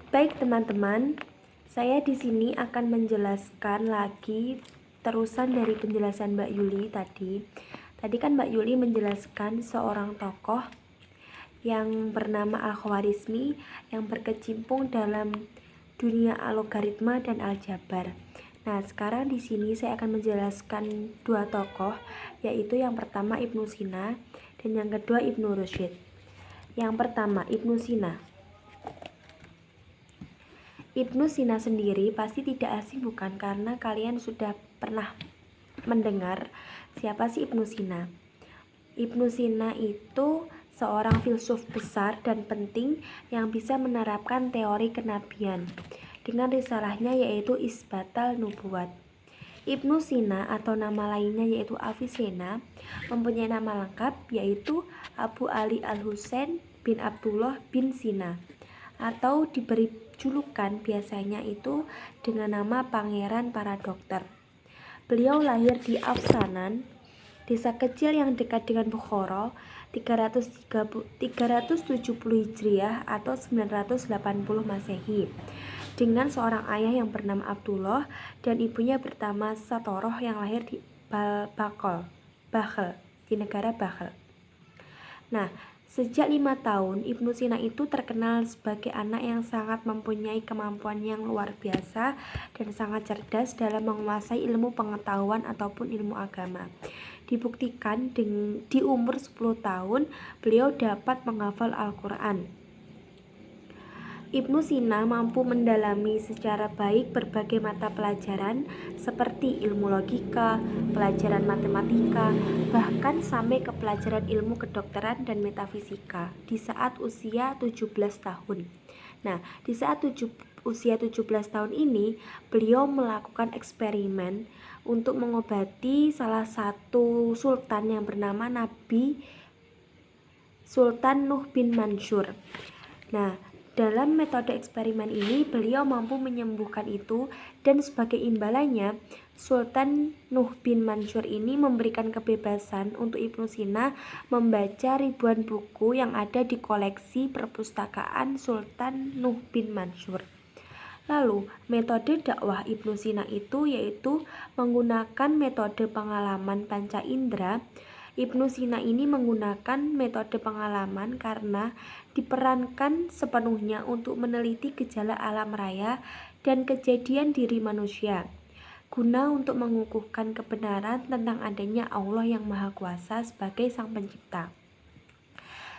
Baik teman-teman, saya di sini akan menjelaskan lagi terusan dari penjelasan Mbak Yuli tadi. Tadi kan Mbak Yuli menjelaskan seorang tokoh yang bernama Al-Khwarizmi yang berkecimpung dalam dunia algoritma dan aljabar. Nah, sekarang di sini saya akan menjelaskan dua tokoh, yaitu yang pertama Ibnu Sina dan yang kedua Ibnu Rushd. Yang pertama, Ibnu Sina. Ibnu Sina sendiri pasti tidak asing bukan, karena kalian sudah pernah mendengar siapa sih Ibnu Sina. Ibnu Sina itu seorang filsuf besar dan penting yang bisa menerapkan teori kenabian dengan risalahnya yaitu Isbatal Nubuwat. Ibnu Sina atau nama lainnya yaitu Avicenna mempunyai nama lengkap yaitu Abu Ali Al-Husain bin Abdullah bin Sina, atau diberi julukan biasanya itu dengan nama Pangeran Para Dokter. Beliau lahir di Afsanan, desa kecil yang dekat dengan Bukhara, 370 Hijriah atau 980 Masehi, dengan seorang ayah yang bernama Abdullah dan ibunya bernama Satoroh yang lahir di Bakhl di negara Bakhl. Nah, sejak 5 tahun, Ibnu Sina itu terkenal sebagai anak yang sangat mempunyai kemampuan yang luar biasa dan sangat cerdas dalam menguasai ilmu pengetahuan ataupun ilmu agama. Dibuktikan di umur 10 tahun, beliau dapat menghafal Al-Quran. Ibnu Sina mampu mendalami secara baik berbagai mata pelajaran seperti ilmu logika, pelajaran matematika, bahkan sampai ke pelajaran ilmu kedokteran dan metafisika di saat usia 17 tahun. Nah, di saat usia 17 tahun ini, beliau melakukan eksperimen untuk mengobati salah satu sultan yang bernama Nabi Sultan Nuh bin Mansur. Nah, dalam metode eksperimen ini beliau mampu menyembuhkan itu, dan sebagai imbalannya Sultan Nuh bin Mansur ini memberikan kebebasan untuk Ibnu Sina membaca ribuan buku yang ada di koleksi perpustakaan Sultan Nuh bin Mansur. Lalu metode dakwah Ibnu Sina itu yaitu menggunakan metode pengalaman panca indera. Ibnu Sina ini menggunakan metode pengalaman karena diperankan sepenuhnya untuk meneliti gejala alam raya dan kejadian diri manusia, guna untuk mengukuhkan kebenaran tentang adanya Allah yang Maha Kuasa sebagai Sang Pencipta.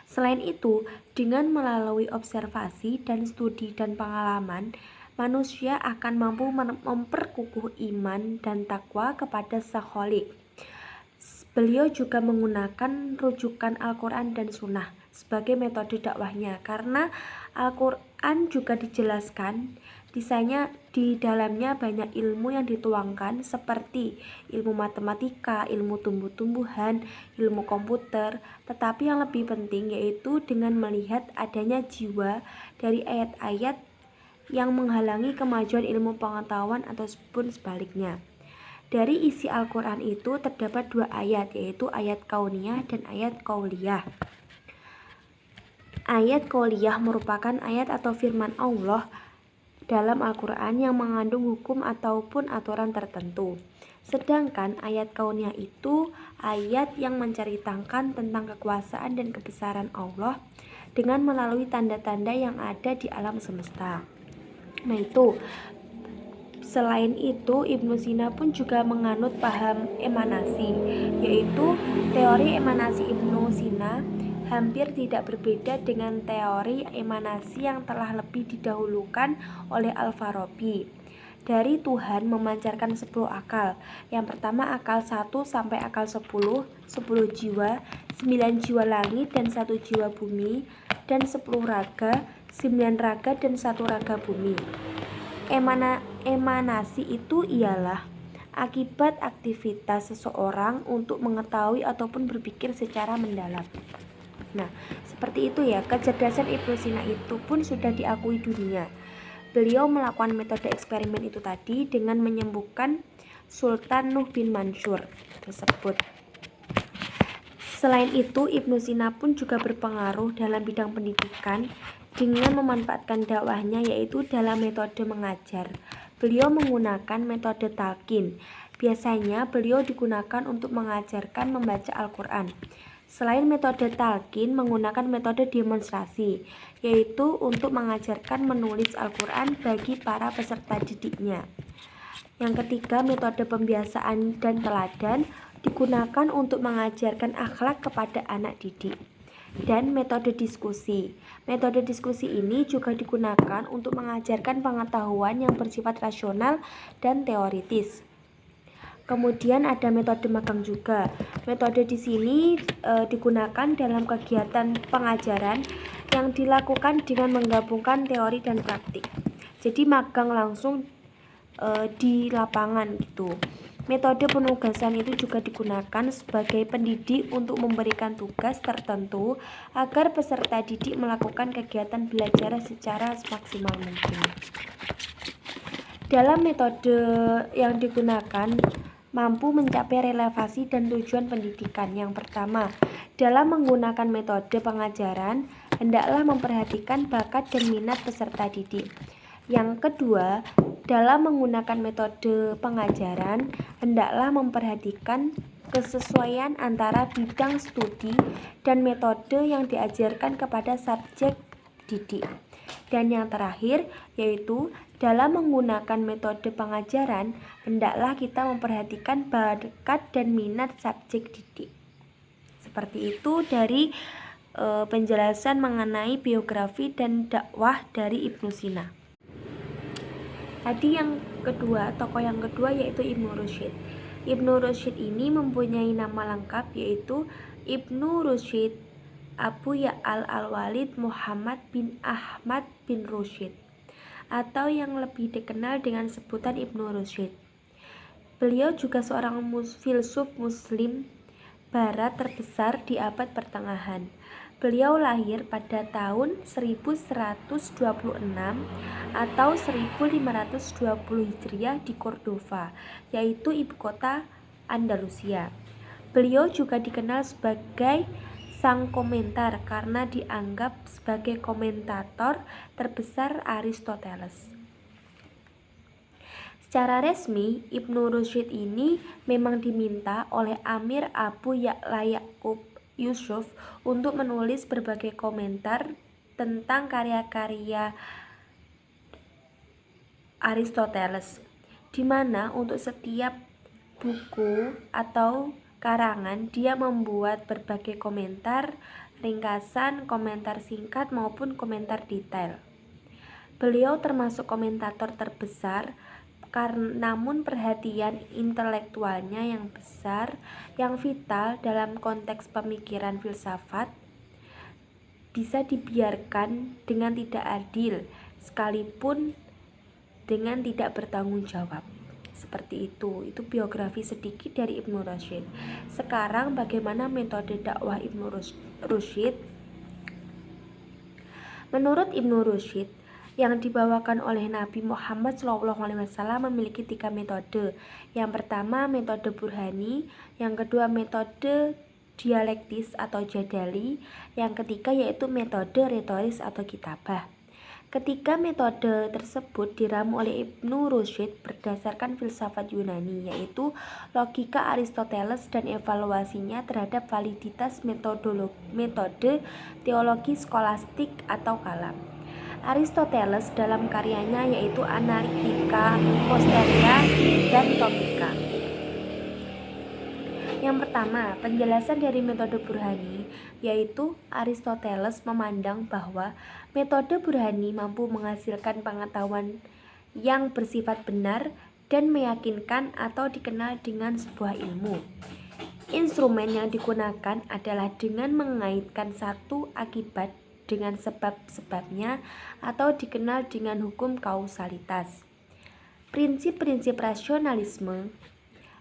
Selain itu, dengan melalui observasi dan studi dan pengalaman, manusia akan mampu memperkukuh iman dan takwa kepada Sang Khalik. Beliau juga menggunakan rujukan Al-Quran dan Sunnah sebagai metode dakwahnya, karena Al-Quran juga dijelaskan di dalamnya banyak ilmu yang dituangkan seperti ilmu matematika, ilmu tumbuh-tumbuhan, ilmu komputer, tetapi yang lebih penting yaitu dengan melihat adanya jiwa dari ayat-ayat yang menghalangi kemajuan ilmu pengetahuan ataupun sebaliknya. Dari isi Al-Quran itu terdapat dua ayat, yaitu ayat kauniyah dan ayat qauliyah. Ayat qauliyah merupakan ayat atau firman Allah dalam Al-Quran yang mengandung hukum ataupun aturan tertentu. Sedangkan ayat kauniyah itu ayat yang menceritakan tentang kekuasaan dan kebesaran Allah dengan melalui tanda-tanda yang ada di alam semesta. Nah itu. Selain itu, Ibnu Sina pun juga menganut paham emanasi, yaitu teori emanasi Ibnu Sina hampir tidak berbeda dengan teori emanasi yang telah lebih didahulukan oleh Al-Farabi. Dari Tuhan memancarkan 10 akal. Yang pertama akal 1 sampai akal 10, 10 jiwa, 9 jiwa langit dan 1 jiwa bumi, dan 10 raga, 9 raga dan 1 raga bumi. Emanasi itu ialah akibat aktivitas seseorang untuk mengetahui ataupun berpikir secara mendalam. Nah, seperti itu ya, kecerdasan Ibnu Sina itu pun sudah diakui dunia. Beliau melakukan metode eksperimen itu tadi dengan menyembuhkan Sultan Nuh bin Mansur tersebut. Selain itu, Ibnu Sina pun juga berpengaruh dalam bidang pendidikan dengan memanfaatkan dakwahnya yaitu dalam metode mengajar. Beliau menggunakan metode talqin. Biasanya beliau digunakan untuk mengajarkan membaca Al-Quran. Selain metode talqin, menggunakan metode demonstrasi, yaitu untuk mengajarkan menulis Al-Quran bagi para peserta didiknya. Yang ketiga, metode pembiasaan dan teladan digunakan untuk mengajarkan akhlak kepada anak didik. Dan metode diskusi. Metode diskusi ini juga digunakan untuk mengajarkan pengetahuan yang bersifat rasional dan teoritis. Kemudian ada metode magang juga. Metode di sini digunakan dalam kegiatan pengajaran yang dilakukan dengan menggabungkan teori dan praktik. Jadi magang langsung di lapangan gitu. Metode penugasan itu juga digunakan sebagai pendidik untuk memberikan tugas tertentu agar peserta didik melakukan kegiatan belajar secara semaksimal mungkin. Dalam metode yang digunakan mampu mencapai relevasi dan tujuan pendidikan. Yang pertama, dalam menggunakan metode pengajaran, hendaklah memperhatikan bakat dan minat peserta didik. Yang kedua, dalam menggunakan metode pengajaran, hendaklah memperhatikan kesesuaian antara bidang studi dan metode yang diajarkan kepada subjek didik. Dan yang terakhir, yaitu dalam menggunakan metode pengajaran, hendaklah kita memperhatikan bakat dan minat subjek didik. Seperti itu dari penjelasan mengenai biografi dan dakwah dari Ibnu Sina. Tadi yang kedua, tokoh yang kedua yaitu Ibnu Rusyid. Ibnu Rusyid ini mempunyai nama lengkap yaitu Ibnu Rusyid Abu Ya'al Al-Walid Muhammad bin Ahmad bin Rusyid, atau yang lebih dikenal dengan sebutan Ibnu Rusyid. Beliau juga seorang filsuf muslim barat terbesar di abad pertengahan. Beliau lahir pada tahun 1126 atau 1520 Hijriah di Cordova, yaitu ibu kota Andalusia. Beliau juga dikenal sebagai sang komentar karena dianggap sebagai komentator terbesar Aristoteles. Secara resmi, Ibnu Rusyid ini memang diminta oleh Amir Abu Ya'la Ya'qub Yusuf untuk menulis berbagai komentar tentang karya-karya Aristoteles, di mana untuk setiap buku atau karangan dia membuat berbagai komentar, ringkasan, komentar singkat maupun komentar detail. Beliau termasuk komentator terbesar namun perhatian intelektualnya yang besar, yang vital dalam konteks pemikiran filsafat bisa dibiarkan dengan tidak adil, sekalipun dengan tidak bertanggung jawab. Seperti itu biografi sedikit dari Ibnu Rusyid. Sekarang bagaimana metode dakwah Ibnu Rusyid? Menurut Ibnu Rusyid, yang dibawakan oleh Nabi Muhammad SAW memiliki 3 metode. Yang pertama metode burhani, yang kedua metode dialektis atau jadali, yang ketiga yaitu metode retoris atau kitabah. Ketiga metode tersebut diramu oleh Ibnu Rusyid berdasarkan filsafat Yunani, yaitu logika Aristoteles dan evaluasinya terhadap validitas metode teologi skolastik atau kalam. Aristoteles dalam karyanya yaitu Analitika, Posteria, dan Topika. Yang pertama, penjelasan dari metode burhani, yaitu Aristoteles memandang bahwa metode burhani mampu menghasilkan pengetahuan yang bersifat benar dan meyakinkan atau dikenal dengan sebuah ilmu. Instrumen yang digunakan adalah dengan mengaitkan satu akibat dengan sebab-sebabnya atau dikenal dengan hukum kausalitas. Prinsip-prinsip rasionalisme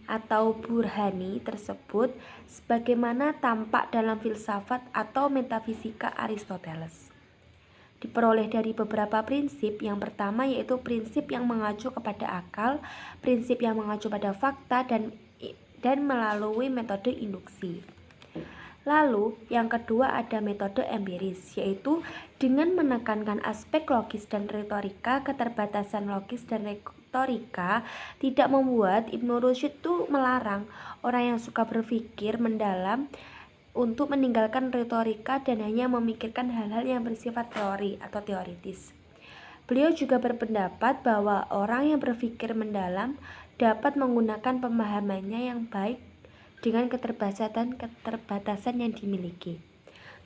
atau burhani tersebut sebagaimana tampak dalam filsafat atau metafisika Aristoteles diperoleh dari beberapa prinsip. Yang pertama yaitu prinsip yang mengacu kepada akal, prinsip yang mengacu pada fakta, dan melalui metode induksi. Lalu yang kedua ada metode empiris, yaitu dengan menekankan aspek logis dan retorika. Keterbatasan logis dan retorika tidak membuat Ibnu Rushd itu melarang orang yang suka berpikir mendalam untuk meninggalkan retorika dan hanya memikirkan hal-hal yang bersifat teori atau teoritis. Beliau juga berpendapat bahwa orang yang berpikir mendalam dapat menggunakan pemahamannya yang baik dengan keterbatasan yang dimiliki.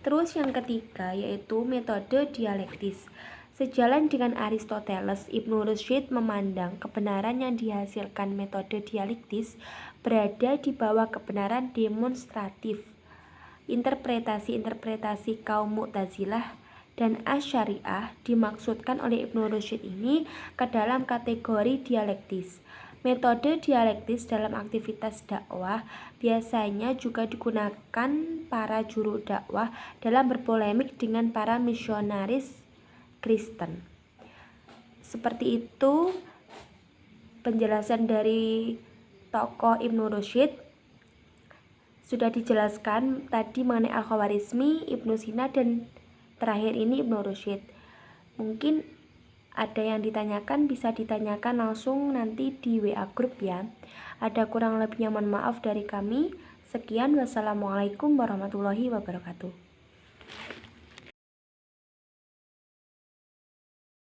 Terus yang ketiga yaitu metode dialektis. Sejalan dengan Aristoteles, Ibnu Rushd memandang kebenaran yang dihasilkan metode dialektis berada di bawah kebenaran demonstratif. Interpretasi-interpretasi kaum Mu'tazilah dan Asy'ariyah dimaksudkan oleh Ibnu Rushd ini ke dalam kategori dialektis. Metode dialektis dalam aktivitas dakwah biasanya juga digunakan para juru dakwah dalam berpolemik dengan para misionaris Kristen. Seperti itu penjelasan dari tokoh Ibnu Rushd. Sudah dijelaskan tadi mengenai Al-Khawarizmi, Ibnu Sina, dan terakhir ini Ibnu Rushd. Mungkin ada yang ditanyakan, bisa ditanyakan langsung nanti di WA grup ya. Ada kurang lebihnya mohon maaf dari kami. Sekian, wassalamualaikum warahmatullahi wabarakatuh.